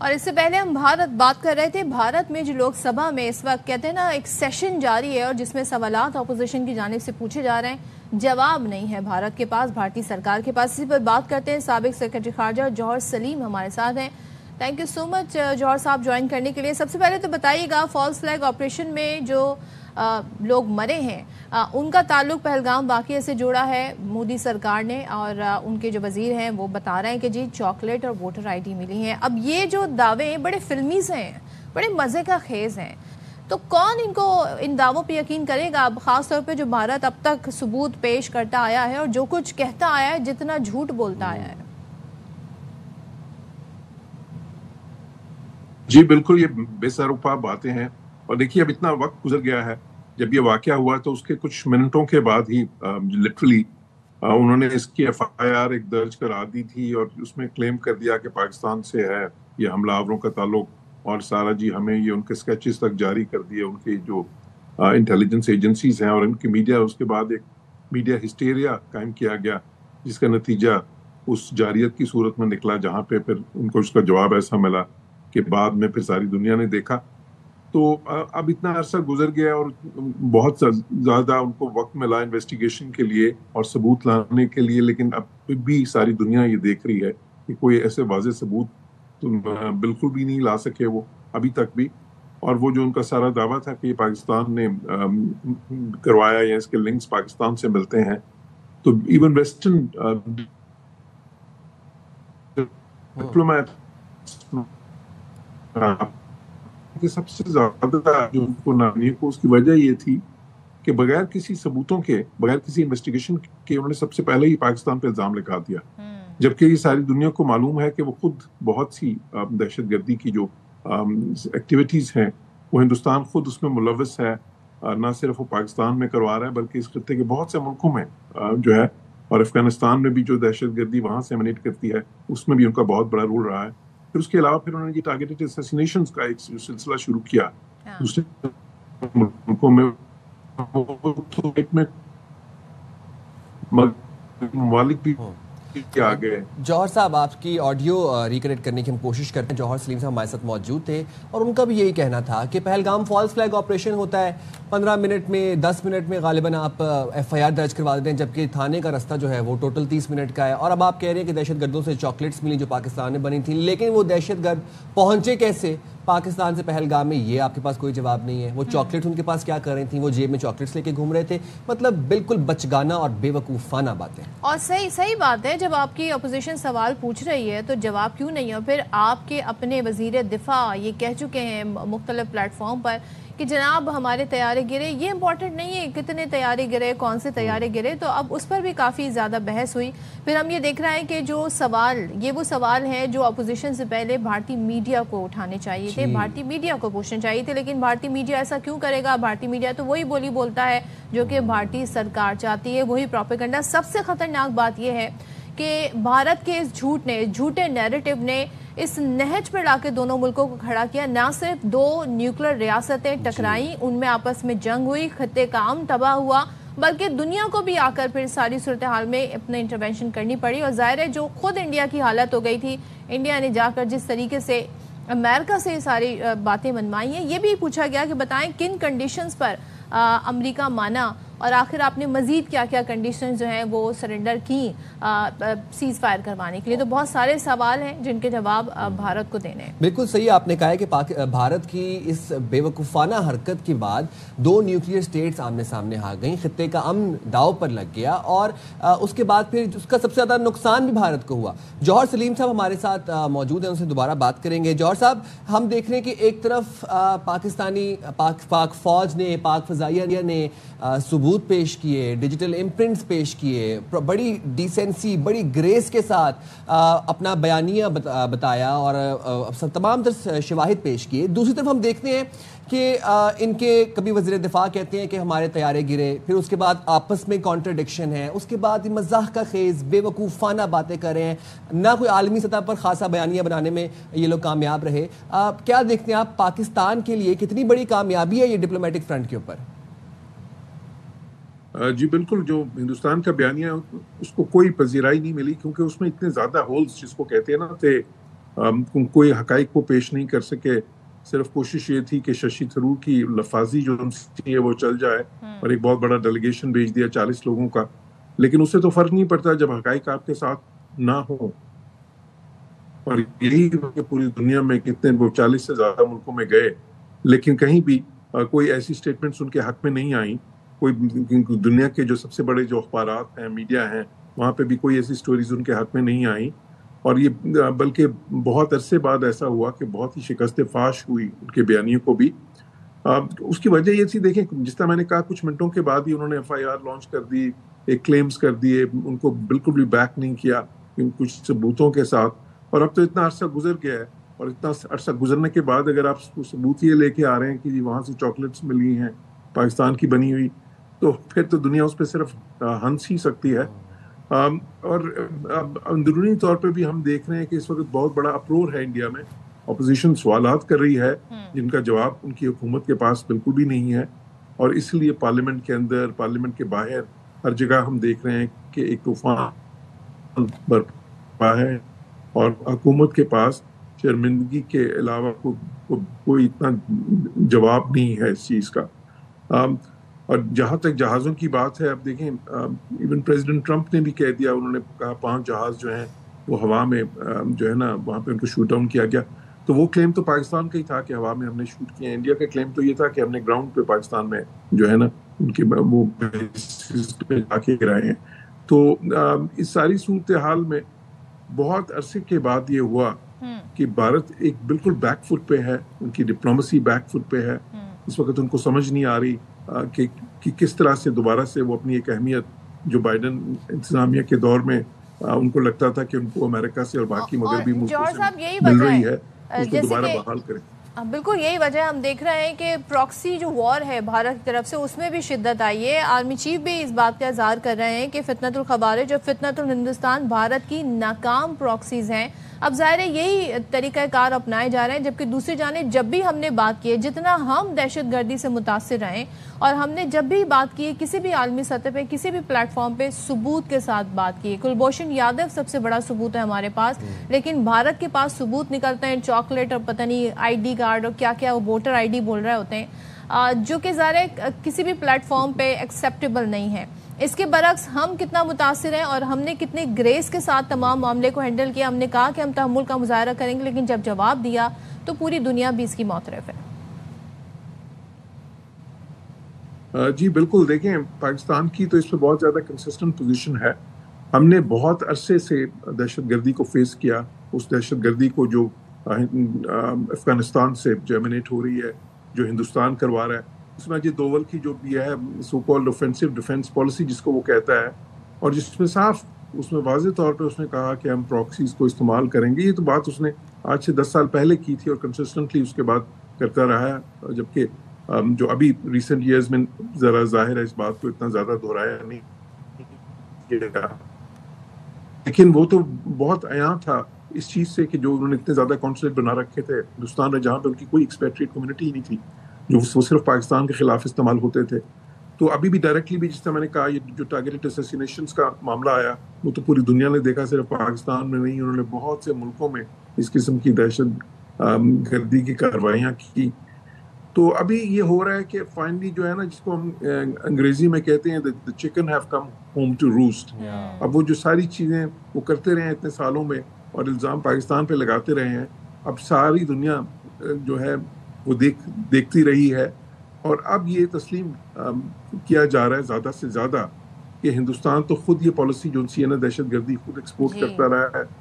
اور اس سے پہلے ہم بات کر رہے تھے بھارت میں جو لوک سبھا میں اس وقت کہتے ہیں نا ایک سیشن جاری ہے اور جس میں سوالات اپوزیشن کی جانب سے پوچھے جا رہے ہیں، جواب نہیں ہے بھارت کے پاس، بھارتی سرکار کے پاس۔ اسی پر بات کرتے ہیں، سابق سیکرٹری خارجہ جوہر سلیم ہمارے ساتھ ہیں۔ تھینک یو سو مچ جوہر صاحب جوائن کرنے کے لیے۔ سب سے پہلے تو بتائیے گا فالس فلیگ آپریشن میں جو لوگ مرے ہیں ان کا تعلق پہلگام واقعے سے جوڑا ہے مودی سرکار نے، اور ان کے جو وزیر ہیں وہ بتا رہے ہیں کہ جی چاکلیٹ اور ووٹر آئی ڈی ملی ہیں۔ اب یہ جو دعوے بڑے فلمی سے ہیں، بڑے مزے کا خیز ہیں، تو کون ان دعووں پہ یقین کرے گا؟ اب خاص طور پہ جو بھارت اب تک ثبوت پیش کرتا آیا ہے اور جو کچھ کہتا آیا ہے، جتنا جھوٹ بولتا آیا ہے۔ جی بالکل، یہ بے سروپا باتیں ہیں، اور دیکھیے اب اتنا وقت گزر گیا ہے۔ جب یہ واقعہ ہوا تو اس کے کچھ منٹوں کے بعد ہی لٹرلی انہوں نے اس کی ایف آئی آر ایک درج کرا دی تھی اور اس میں کلیم کر دیا کہ پاکستان سے ہے یہ حملہ آوروں کا تعلق، اور سارا جی ہمیں یہ ان کے سکیچز تک جاری کر دیے ان کی جو انٹیلیجنس ایجنسیز ہیں اور ان کی میڈیا۔ اس کے بعد ایک میڈیا ہسٹیریا قائم کیا گیا جس کا نتیجہ اس جاریت کی صورت میں نکلا، جہاں پہ پھر ان کو اس کا جواب ایسا ملا کہ بعد میں پھر ساری دنیا نے دیکھا۔ تو اب اتنا عرصہ گزر گیا اور بہت زیادہ ان کو وقت ملا انویسٹیگیشن کے لیے اور ثبوت لانے کے لیے، لیکن اب بھی ساری دنیا یہ دیکھ رہی ہے کہ کوئی ایسے واضح ثبوت بالکل بھی نہیں لا سکے وہ ابھی تک بھی۔ اور وہ جو ان کا سارا دعویٰ تھا کہ یہ پاکستان نے کروایا یا اس کے لنکس پاکستان سے ملتے ہیں، تو ایون ویسٹرن ڈپلومیٹ سب سے زیادہ جو ان کو نامی کو اس کی وجہ یہ تھی کہ بغیر کسی ثبوتوں کے، بغیر کسی انویسٹیگیشن کے انہوں نے سب سے پہلے ہی پاکستان پہ الزام لگا دیا، جبکہ یہ ساری دنیا کو معلوم ہے کہ وہ خود بہت سی دہشت گردی کی جو ایکٹیویٹیز ہیں وہ ہندوستان خود اس میں ملوث ہے۔ نہ صرف وہ پاکستان میں کروا رہا ہے بلکہ اس خطے کے بہت سے ملکوں میں جو ہے، اور افغانستان میں بھی جو دہشت گردی وہاں سے ایمانیٹ کرتی ہے اس میں بھی ان کا بہت بڑا رول رہا ہے۔ پھر اس کے علاوہ پھر انہوں نے یہ ٹارگیٹڈ اسیسینیشنز کا ایک سلسلہ شروع کیا دوسرے ملکوں میں، ممالک بھی آ گئے۔ جوہر صاحب، آپ کی آڈیو ریکریٹ کرنے کی ہم کوشش کرتے ہیں۔ جوہر سلیم صاحب ہمارے ساتھ موجود تھے اور ان کا بھی یہی کہنا تھا کہ پہلگام فالس فلیگ آپریشن ہوتا ہے، 15 منٹ میں 10 منٹ میں غالباً آپ ایف آئی آر درج کروا دیتے ہیں، جبکہ تھانے کا رستہ جو ہے وہ ٹوٹل 30 منٹ کا ہے۔ اور اب آپ کہہ رہے ہیں کہ دہشت گردوں سے چاکلیٹس ملی جو پاکستان میں بنی تھیں، لیکن وہ دہشت گرد پہنچے کیسے پاکستان سے پہلگام میں، یہ آپ کے پاس کوئی جواب نہیں ہے۔ وہ چاکلیٹ ان کے پاس کیا کر رہی تھیں؟ وہ جیب میں چاکلیٹس لے کے گھوم رہے تھے۔ مطلب بالکل بچگانہ اور بے وقوفانہ باتیں۔ اور صحیح بات ہے، جب آپ کی اپوزیشن سوال پوچھ رہی ہے تو جواب کیوں نہیں ہے؟ پھر آپ کے اپنے وزیر دفاع یہ کہہ چکے ہیں مختلف پلیٹ فارم پر کہ جناب ہمارے طیارے گرے، یہ امپورٹنٹ نہیں ہے کتنے طیارے گرے، کون سے طیارے گرے، تو اب اس پر بھی کافی زیادہ بحث ہوئی۔ پھر ہم یہ دیکھ رہے ہیں کہ جو سوال، یہ وہ سوال ہیں جو اپوزیشن سے پہلے بھارتی میڈیا کو اٹھانے چاہیے تھے، بھارتی میڈیا کو پوچھنے چاہیے تھے، لیکن بھارتی میڈیا ایسا کیوں کرے گا؟ بھارتی میڈیا تو وہی بولی بولتا ہے جو کہ بھارتی سرکار چاہتی ہے، وہی پروپیگنڈا۔ سب سے خطرناک بات یہ ہے کہ بھارت کے اس جھوٹ نے، جھوٹے نیریٹو نے اس نہج پر لا کے دونوں ملکوں کو کھڑا کیا۔ نہ صرف دو نیوکلر ریاستیں ٹکرائیں، ان میں آپس میں جنگ ہوئی، خطے کا امن تباہ ہوا، بلکہ دنیا کو بھی آ کر پھر ساری صورتحال میں اپنے انٹرونشن کرنی پڑی۔ اور ظاہر ہے جو خود انڈیا کی حالت ہو گئی تھی، انڈیا نے جا کر جس طریقے سے امریکہ سے ساری باتیں منوائی ہیں، یہ بھی پوچھا گیا کہ بتائیں کن کنڈیشنز پر امریکہ مانا، اور آخر آپ نے مزید کیا کیا کنڈیشنز جو ہیں وہ سرنڈر کی سیز فائر کروانے کے لیے؟ تو بہت سارے سوال ہیں جن کے جواب بھارت کو دینے ہیں۔ بالکل صحیح آپ نے کہا ہے کہ بھارت کی اس بے وقوفانہ حرکت کے بعد دو نیوکلیئر اسٹیٹس آمنے سامنے آ گئیں، خطے کا امن داؤ پر لگ گیا، اور اس کے بعد پھر اس کا سب سے زیادہ نقصان بھی بھارت کو ہوا۔ جوہر سلیم صاحب ہمارے ساتھ موجود ہیں، ان سے دوبارہ بات کریں گے۔ جوہر صاحب، ہم دیکھ رہے ہیں کہ ایک طرف پاکستانی پاک فوج نے، پاک فضائیہ نے ثبوت پیش کیے، ڈیجیٹل امپرنٹس پیش کیے، بڑی ڈیسنسی، بڑی گریس کے ساتھ اپنا بیانیہ بتایا اور تمام تر شواہد پیش کیے۔ دوسری طرف ہم دیکھتے ہیں کہ ان کے کبھی وزیر دفاع کہتے ہیں کہ ہمارے طیارے گرے، پھر اس کے بعد آپس میں کانٹرڈکشن ہے، اس کے بعد مزاح کا خیز بے وقوفانہ باتیں کر رہے ہیں، نہ کوئی عالمی سطح پر خاصا بیانیہ بنانے میں یہ لوگ کامیاب رہے۔ کیا دیکھتے ہیں آپ پاکستان کے لیے کتنی بڑی کامیابی ہے یہ ڈپلومیٹک فرنٹ کے اوپر؟ جی بالکل، جو ہندوستان کا بیانیہ اس کو کوئی پذیرائی نہیں ملی، کیونکہ اس میں اتنے زیادہ ہولز جس کو کہتے ہیں نا تھے کوئی حقائق کو پیش نہیں کر سکے. صرف کوشش یہ تھی کہ ششی تھرور کی لفاظی جو ہے وہ چل جائے اور ایک بہت بڑا ڈیلیگیشن بھیج دیا 40 لوگوں کا. لیکن اس سے تو فرق نہیں پڑتا جب حقائق آپ کے ساتھ نہ ہو. اور یہی کہ پوری دنیا میں کتنے وہ 40 سے زیادہ ملکوں میں گئے لیکن کہیں بھی کوئی ایسی سٹیٹمنٹس ان کے حق میں نہیں آئیں. کوئی دنیا کے جو سب سے بڑے جو اخبارات ہیں میڈیا ہیں وہاں پہ بھی کوئی ایسی سٹوریز ان کے حق میں نہیں آئیں. اور یہ بلکہ بہت عرصے بعد ایسا ہوا کہ بہت ہی شکست فاش ہوئی ان کے بیانیوں کو بھی. اس کی وجہ یہ تھی دیکھیں جس طرح میں نے کہا کچھ منٹوں کے بعد ہی انہوں نے FIR لانچ کر دی, ایک کلیمز کر دیے, ان کو بالکل بھی بیک نہیں کیا کچھ ثبوتوں کے ساتھ. اور اب تو اتنا عرصہ گزر گیا ہے اور اتنا عرصہ گزرنے کے بعد اگر آپ ثبوت یہ لے کے آ رہے ہیں کہ جی وہاں سے چاکلیٹس ملی ہیں پاکستان کی بنی ہوئی تو پھر تو دنیا اس پہ صرف ہنس ہی سکتی ہے. اور اندرونی طور پہ بھی ہم دیکھ رہے ہیں کہ اس وقت بہت بڑا اپرور ہے انڈیا میں. اپوزیشن سوالات کر رہی ہے جن کا جواب ان کی حکومت کے پاس بالکل بھی نہیں ہے. اور اس لیے پارلیمنٹ کے اندر پارلیمنٹ کے باہر ہر جگہ ہم دیکھ رہے ہیں کہ ایک طوفان برپا ہے اور حکومت کے پاس شرمندگی کے علاوہ کوئی اتنا جواب نہیں ہے اس چیز کا. اور جہاں تک جہازوں کی بات ہے اب دیکھیں ایون پریزیڈنٹ ٹرمپ نے بھی کہہ دیا, انہوں نے کہا 5 جہاز جو ہیں وہ ہوا میں جو ہے نا وہاں پہ ان کو شوٹ ڈاؤن کیا گیا. تو وہ کلیم تو پاکستان کا ہی تھا کہ ہوا میں ہم نے شوٹ کیا. انڈیا کا کلیم تو یہ تھا کہ ہم نے گراؤنڈ پہ پاکستان میں جو ہے نا ان کے وہ پہ جا کے گرائے ہیں. تو اس ساری صورتحال میں بہت عرصے کے بعد یہ ہوا کہ بھارت ایک بالکل بیک فٹ پہ ہے, ان کی ڈپلومیسی بیک فٹ پہ ہے. اس وقت ان کو سمجھ نہیں آ رہی کہ کس طرح سے دوبارہ سے وہ اپنی ایک اہمیت جو بائیڈن انتظامیہ کے دور میں ان کو لگتا تھا کہ ان کو امریکہ سے اور باقی مغربی ملکوں سے مل رہی ہے اس کو دوبارہ بحال کریں. بالکل یہی وجہ ہم دیکھ رہے ہیں کہ پراکسی جو وار ہے بھارت کی طرف سے اس میں بھی شدت آئی ہے. آرمی چیف بھی اس بات کا اظہار کر رہے ہیں کہ فتنت الخوارج اور فتنت الہندوستان بھارت کی ناکام پراکسیز ہیں. اب ظاہر ہے یہی طریقہ کار اپنائے جا رہے ہیں, جبکہ دوسری جانب جب بھی ہم نے بات کی ہے جتنا ہم دہشت گردی سے متاثر رہے اور ہم نے جب بھی بات کی ہے کسی بھی عالمی سطح پہ کسی بھی پلیٹ فارم پہ ثبوت کے ساتھ بات کی ہے. کلبھوشن یادو سب سے بڑا ثبوت ہے ہمارے پاس, لیکن بھارت کے پاس ثبوت نکلتے ہیں چاکلیٹ اور پتہ نہیں ID کارڈ اور کیا کیا وہ ووٹر ID بول رہے ہوتے ہیں جو کہ ظاہر کسی بھی پلیٹ فارم پہ ایکسیپٹیبل نہیں ہے. اس کے برعکس ہم کتنا متاثر ہیں اور ہم نے کتنے گریس کے ساتھ تمام معاملے کو ہینڈل کیا. ہم نے کہا کہ ہم تحمل کا مظاہرہ کریں گے, لیکن جب جواب دیا تو پوری دنیا بھی اس کی معترف ہے. جی بالکل, دیکھیں پاکستان کی تو اس پہ بہت زیادہ کنسسٹنٹ پوزیشن ہے. ہم نے بہت عرصے سے دہشت گردی کو فیس کیا. اس دہشت گردی کو جو افغانستان سے جرمنیٹ ہو رہی ہے, جو ہندوستان کروا رہا ہے, اس میں اجیت دوول کی جو یہ ہے سو کالڈ آفینسو ڈیفینس پالیسی جس کو وہ کہتا ہے, اور جس میں صاف اس میں واضح طور پہ اس نے کہا کہ ہم پراکسیز کو استعمال کریں گے. یہ تو بات اس نے آج سے 10 سال پہلے کی تھی اور کنسسٹنٹلی اس کے بعد کرتا رہا ہے, جبکہ جو ابھی ریسنٹ ایئرز میں ذرا ظاہر ہے اس بات کو اتنا زیادہ دہرایا نہیں کیا, لیکن وہ تو بہت عیاں تھا اس چیز سے کہ جو انہوں نے اتنے زیادہ کونسلیٹ بنا رکھے تھے ہندوستان میں جہاں پہ ان کی کوئی ایکسپیٹریٹ کمیونٹی ہی نہیں تھی, جو وہ صرف پاکستان کے خلاف استعمال ہوتے تھے. تو ابھی بھی ڈائریکٹلی بھی جس طرح میں نے کہا یہ جو ٹارگیٹڈ اسیسینیشنز کا معاملہ آیا وہ تو پوری دنیا نے دیکھا, صرف پاکستان میں نہیں, انہوں نے بہت سے ملکوں میں اس قسم کی دہشت گردی کی کارروائیاں کی. تو ابھی یہ ہو رہا ہے کہ فائنلی جو ہے نا جس کو ہم انگریزی میں کہتے ہیں the chicken have come home to roost. اب وہ جو ساری چیزیں وہ کرتے رہے ہیں اتنے سالوں میں اور الزام پاکستان پہ لگاتے رہے ہیں, اب ساری دنیا جو ہے وہ دیکھتی رہی ہے اور اب یہ تسلیم کیا جا رہا ہے زیادہ سے زیادہ کہ ہندوستان تو خود یہ پالیسی جو سی ہے دہشت گردی خود ایکسپورٹ کرتا رہا ہے.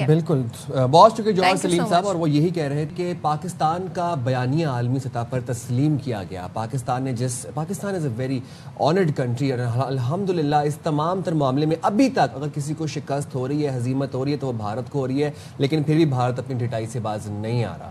بالکل, بہت شکریہ جوہر سلیم صاحب. اور وہ یہی کہہ رہے تھے کہ پاکستان کا بیانیہ عالمی سطح پر تسلیم کیا گیا. پاکستان از اے ویری آنرڈ کنٹری اور الحمدللہ اس تمام تر معاملے میں ابھی تک اگر کسی کو شکست ہو رہی ہے, ہزیمت ہو رہی ہے تو وہ بھارت کو ہو رہی ہے, لیکن پھر بھی بھارت اپنی ڈٹائی سے باز نہیں آ رہا.